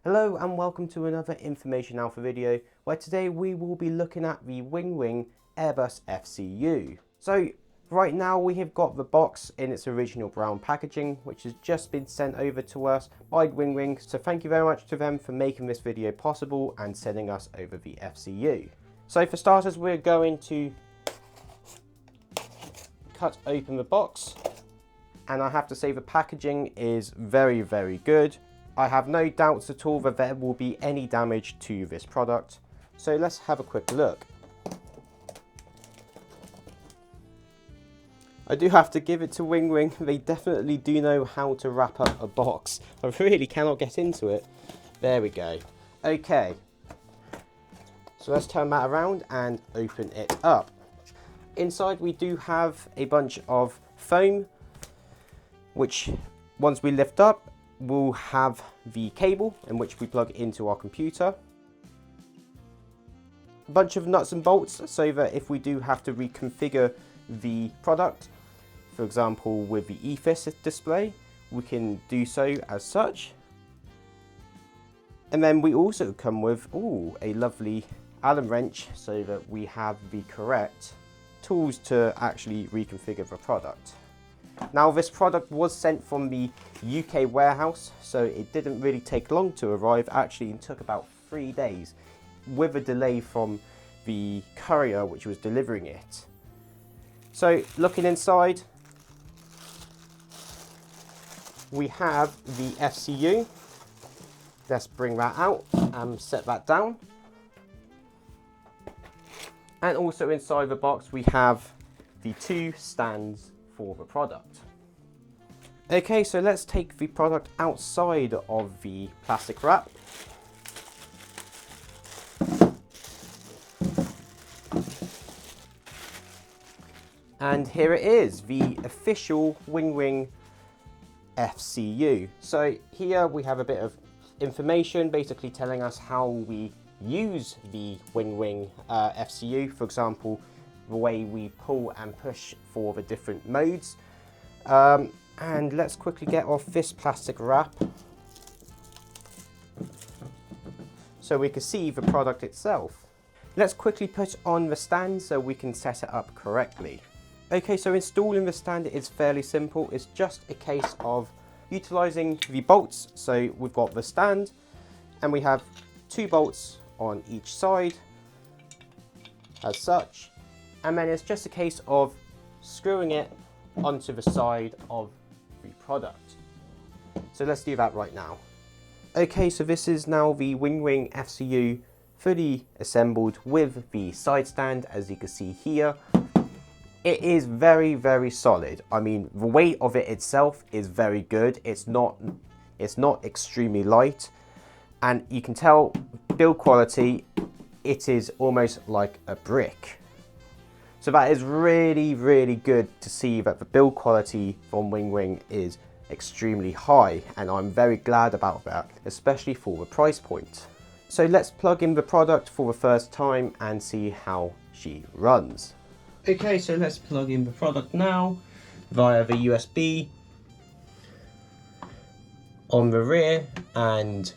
Hello and welcome to another Information Alpha video, where today we will be looking at the WinWing Airbus FCU. So right now we have got the box in its original brown packaging, which has just been sent over to us by WinWing. So thank you very much to them for making this video possible and sending us over the FCU. So for starters, we're going to cut open the box, and I have to say the packaging is very good. I have no doubts at all that there will be any damage to this product. So let's have a quick look. I do have to give it to WinWing, they definitely do know how to wrap up a box. I really cannot get into it. There we go. Okay, so let's turn that around and open it up. Inside we do have a bunch of foam, which once we lift up, we'll have the cable in which we plug into our computer. A bunch of nuts and bolts so that if we do have to reconfigure the product, for example with the EFIS display, we can do so as such. And then we also come with a lovely Allen wrench so that we have the correct tools to actually reconfigure the product. Now this product was sent from the UK warehouse, so it didn't really take long to arrive. Actually, it took about 3 days with a delay from the courier which was delivering it. So looking inside, we have the FCU. Let's bring that out and set that down. And also inside the box we have the 2 stands for the product. Okay, so let's take the product outside of the plastic wrap. And here it is, the official WinWing FCU. So here we have a bit of information basically telling us how we use the WinWing FCU, for example the way we pull and push for the different modes. And let's quickly get off this plastic wrap so we can see the product itself. Let's quickly put on the stand so we can set it up correctly. Okay, so installing the stand is fairly simple. It's just a case of utilizing the bolts. So we've got the stand and we have 2 bolts on each side as such. And then it's just a case of screwing it onto the side of the product. So let's do that right now. Okay, so this is now the WinWing FCU fully assembled with the side stand, as you can see here. It is very solid. I mean, the weight of it itself is very good. It's not extremely light, and you can tell build quality, it is almost like a brick. So that is really good to see that the build quality from WinWing is extremely high, and I'm very glad about that, especially for the price point. So let's plug in the product for the first time and see how she runs. Okay, so let's plug in the product now via the USB on the rear, and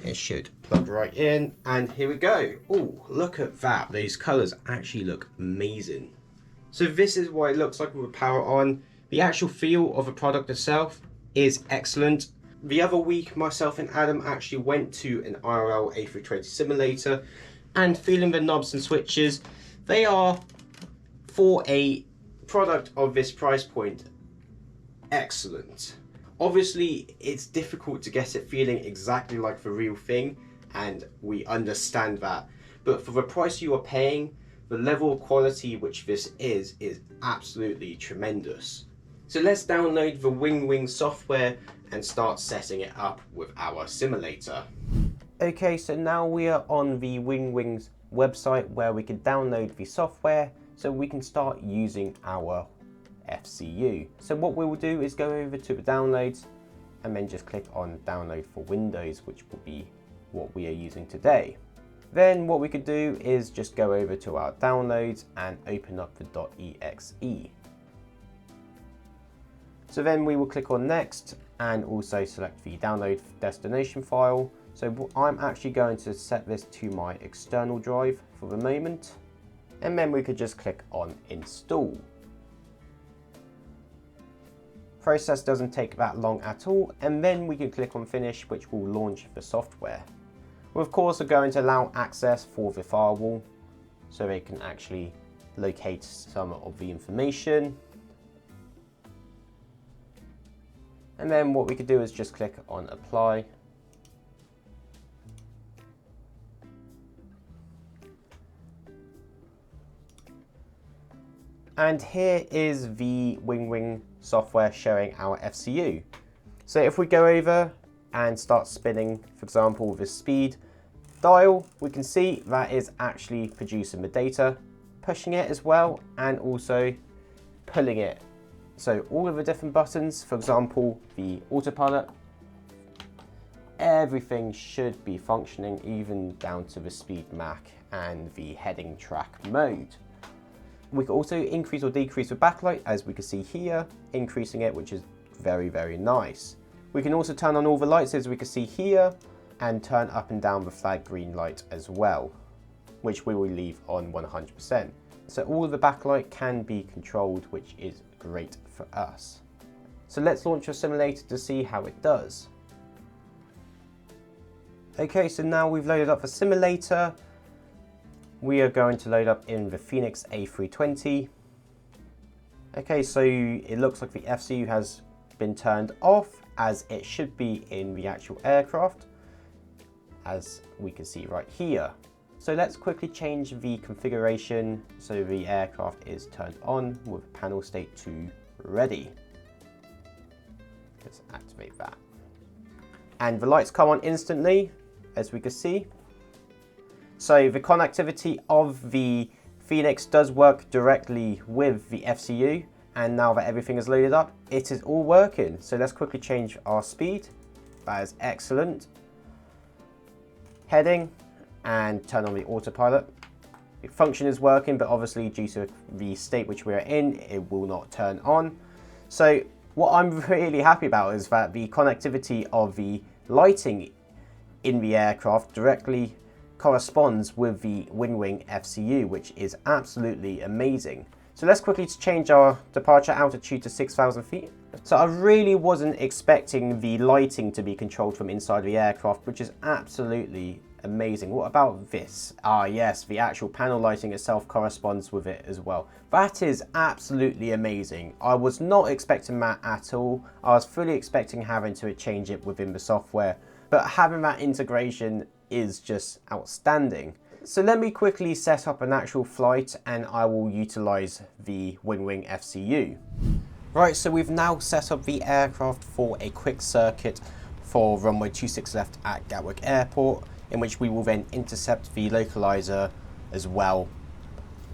it should plug right in, and here we go. Oh, look at that. These colours actually look amazing. So this is what it looks like with the power on. The actual feel of the product itself is excellent. The other week, myself and Adam actually went to an IRL A320 simulator, and feeling the knobs and switches, they are, for a product of this price point, excellent. Obviously, it's difficult to get it feeling exactly like the real thing, and we understand that. But for the price you are paying, the level of quality which this is absolutely tremendous. So let's download the WinWing software and start setting it up with our simulator. Okay, so now we are on the WinWing's website where we can download the software so we can start using our FCU. So what we will do is go over to the downloads and then just click on download for Windows, which will be what we are using today. Then what we could do is just go over to our downloads and open up the .exe. So then we will click on next, and also select the download destination file. So I'm actually going to set this to my external drive for the moment, and then we could just click on install. Process doesn't take that long at all, and then we can click on finish, which will launch the software. We of course are going to allow access for the firewall so they can actually locate some of the information. And then what we could do is just click on apply. And here is the WinWing software showing our FCU. So if we go over and start spinning, for example, the speed dial, we can see that is actually producing the data, pushing it as well, and also pulling it. So all of the different buttons, for example, the autopilot, everything should be functioning, even down to the speed Mac and the heading track mode. We can also increase or decrease the backlight, as we can see here, increasing it, which is very, very nice. We can also turn on all the lights, as we can see here, and turn up and down the flag green light as well, which we will leave on 100%. So all of the backlight can be controlled, which is great for us. So let's launch a simulator to see how it does. Okay, so now we've loaded up the simulator. We are going to load up in the Phoenix A320. Okay, so it looks like the FCU has been turned off, as it should be in the actual aircraft, as we can see right here. So let's quickly change the configuration so the aircraft is turned on with panel state 2 ready. Let's activate that. And the lights come on instantly, as we can see. So the connectivity of the Phoenix does work directly with the FCU, and now that everything is loaded up, it is all working. So let's quickly change our speed. That is excellent. Heading, and turn on the autopilot. The function is working, but obviously due to the state which we are in, it will not turn on. So what I'm really happy about is that the connectivity of the lighting in the aircraft directly corresponds with the WinWing FCU, which is absolutely amazing. So let's quickly change our departure altitude to 6,000 feet. So I really wasn't expecting the lighting to be controlled from inside the aircraft, which is absolutely amazing. What about this? Ah yes, the actual panel lighting itself corresponds with it as well. That is absolutely amazing. I was not expecting that at all. I was fully expecting having to change it within the software, but having that integration is just outstanding. So let me quickly set up an actual flight and I will utilize the WinWing FCU. Right, so we've now set up the aircraft for a quick circuit for runway 26 left at Gatwick Airport, in which we will then intercept the localizer as well.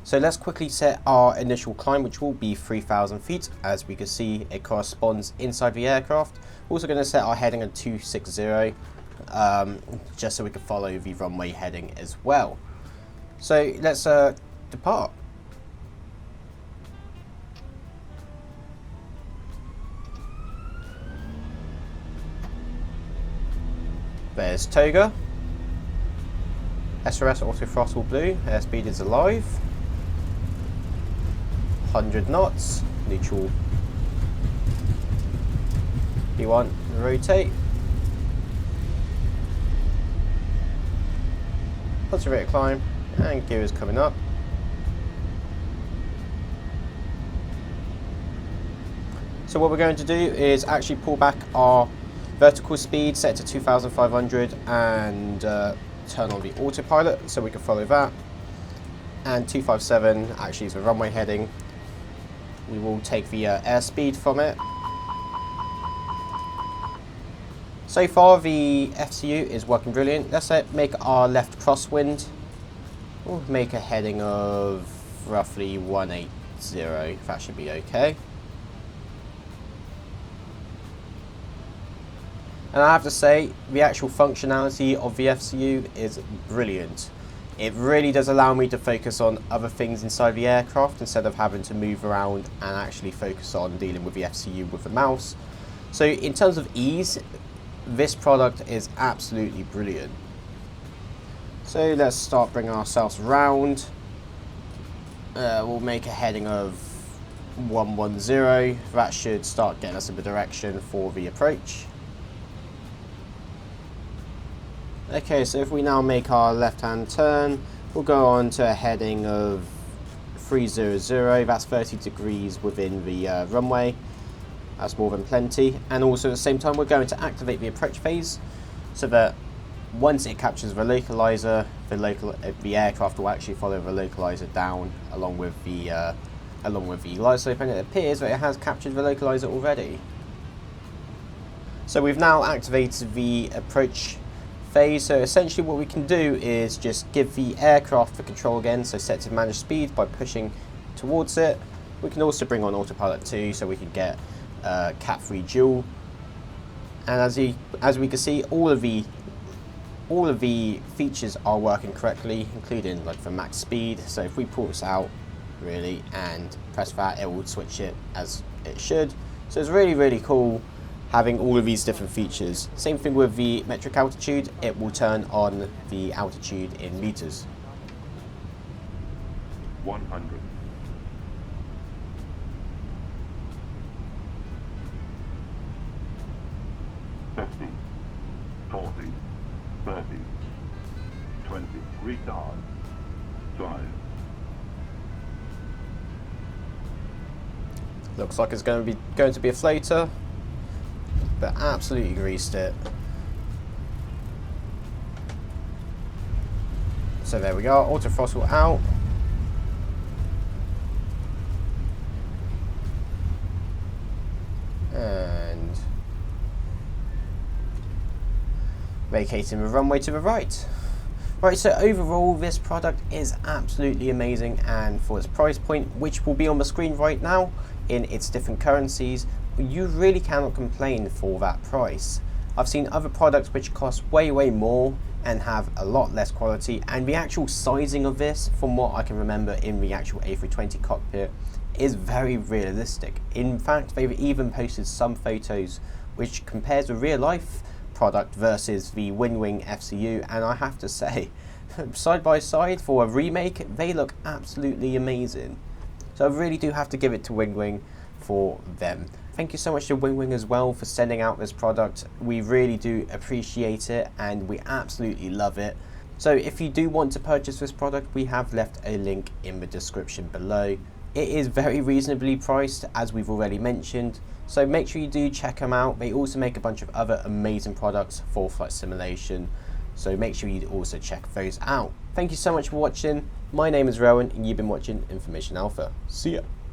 So let's quickly set our initial climb, which will be 3,000 feet. As we can see, it corresponds inside the aircraft. We're also going to set our heading at 260. Just so we can follow the runway heading as well. So let's depart. There's Toga. SRS auto throttle blue. Airspeed is alive. 100 knots. Neutral. P1. Rotate. Positive rate of climb, and gear is coming up. So what we're going to do is actually pull back our vertical speed, set to 2,500, and turn on the autopilot so we can follow that. And 257 actually is the runway heading. We will take the airspeed from it. So far the FCU is working brilliant. Let's make our left crosswind. We'll make a heading of roughly 180. That should be okay. And I have to say, the actual functionality of the FCU is brilliant. It really does allow me to focus on other things inside the aircraft instead of having to move around and actually focus on dealing with the FCU with the mouse. So in terms of ease, this product is absolutely brilliant. So let's start bringing ourselves around. We'll make a heading of 110. That should start getting us in the direction for the approach. Okay, so if we now make our left-hand turn, we'll go on to a heading of 300. That's 30 degrees within the runway. That's more than plenty. And also at the same time, we're going to activate the approach phase so that once it captures the localizer, the aircraft will actually follow the localizer down along with the glide slope, and it appears that it has captured the localizer already. So we've now activated the approach phase. So essentially what we can do is just give the aircraft the control again, so set to manage speed by pushing towards it. We can also bring on autopilot 2 so we can get Cat 3 dual. And as we can see, all of the features are working correctly, including like the max speed. So if we pull this out really and press that, it will switch it as it should. So it's really cool having all of these different features. Same thing with the metric altitude, it will turn on the altitude in meters. 100. 50, 40, 30, 20, retard, 5. Looks like it's going to be a floater, but absolutely greased it. So there we go, auto throttle out. And vacating the runway to the right. Right, so overall this product is absolutely amazing, and for its price point, which will be on the screen right now in its different currencies, you really cannot complain for that price. I've seen other products which cost way more and have a lot less quality, and the actual sizing of this, from what I can remember in the actual A320 cockpit, is very realistic. In fact, they've even posted some photos which compares the real life product versus the WinWing FCU, and I have to say, side by side for a remake, they look absolutely amazing. So I really do have to give it to WinWing for them. Thank you so much to WinWing as well for sending out this product. We really do appreciate it and we absolutely love it. So if you do want to purchase this product, we have left a link in the description below. It is very reasonably priced, as we've already mentioned, so make sure you do check them out. They also make a bunch of other amazing products for flight simulation, so make sure you also check those out. Thank you so much for watching. My name is Rowan and you've been watching Information Alpha. See ya.